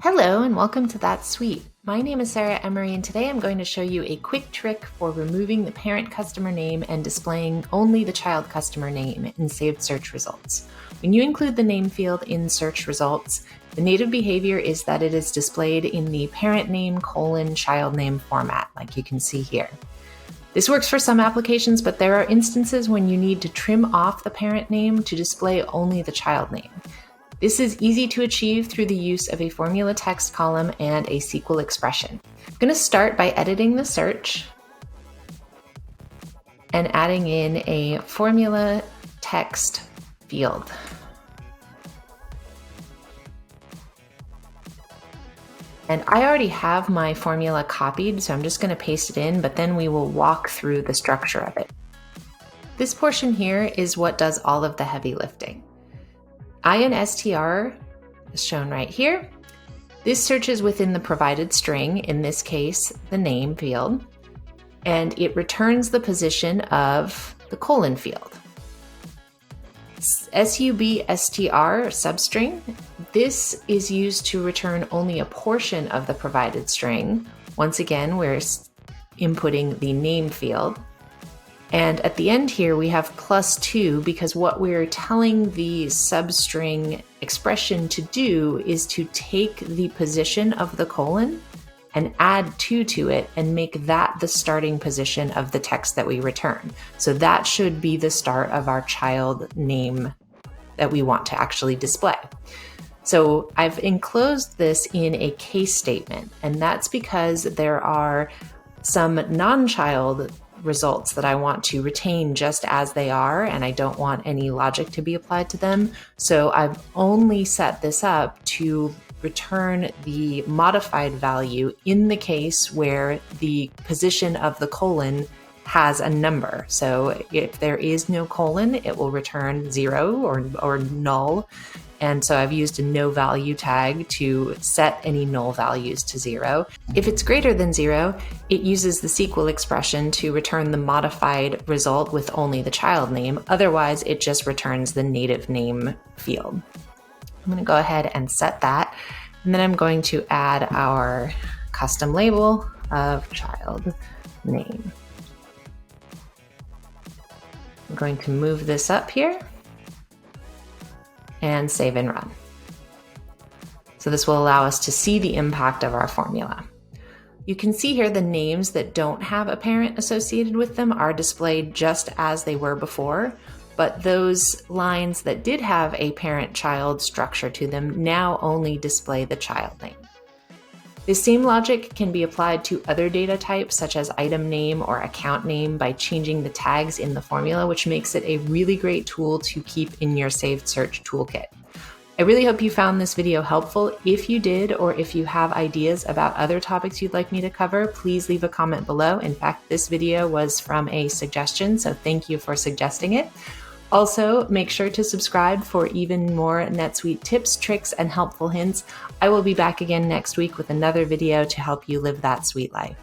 Hello and welcome to That Suite. My name is Sarah Emery and today I'm going to show you a quick trick for removing the parent customer name and displaying only the child customer name in saved search results. When you include the name field in search results, the native behavior is that it is displayed in the parent name : child name format, like you can see here. This works for some applications, but there are instances when you need to trim off the parent name to display only the child name. This is easy to achieve through the use of a formula text column and a SQL expression. I'm going to start by editing the search and adding in a formula text field. And I already have my formula copied, so I'm just going to paste it in, but then we will walk through the structure of it. This portion here is what does all of the heavy lifting. INSTR is shown right here. This searches within the provided string, in this case, the name field, and it returns the position of the colon field. SUBSTR, substring, this is used to return only a portion of the provided string. Once again, we're inputting the name field. And at the end here, we have +2 because what we're telling the substring expression to do is to take the position of the colon and add 2 to it and make that the starting position of the text that we return. So that should be the start of our child name that we want to actually display. So I've enclosed this in a case statement, and that's because there are some non-child results that I want to retain just as they are, and I don't want any logic to be applied to them. So I've only set this up to return the modified value in the case where the position of the colon has a number. So if there is no colon, it will return 0 or null. And so I've used a no value tag to set any null values to 0. If it's greater than 0, it uses the SQL expression to return the modified result with only the child name. Otherwise, it just returns the native name field. I'm going to go ahead and set that. And then I'm going to add our custom label of child name. I'm going to move this up here and save and run. So this will allow us to see the impact of our formula. You can see here the names that don't have a parent associated with them are displayed just as they were before, but those lines that did have a parent-child structure to them now only display the child name. This same logic can be applied to other data types such as item name or account name by changing the tags in the formula, which makes it a really great tool to keep in your saved search toolkit. I really hope you found this video helpful. If you did, or if you have ideas about other topics you'd like me to cover, please leave a comment below. In fact, this video was from a suggestion, so thank you for suggesting it. Also, make sure to subscribe for even more NetSuite tips, tricks, and helpful hints. I will be back again next week with another video to help you live that sweet life.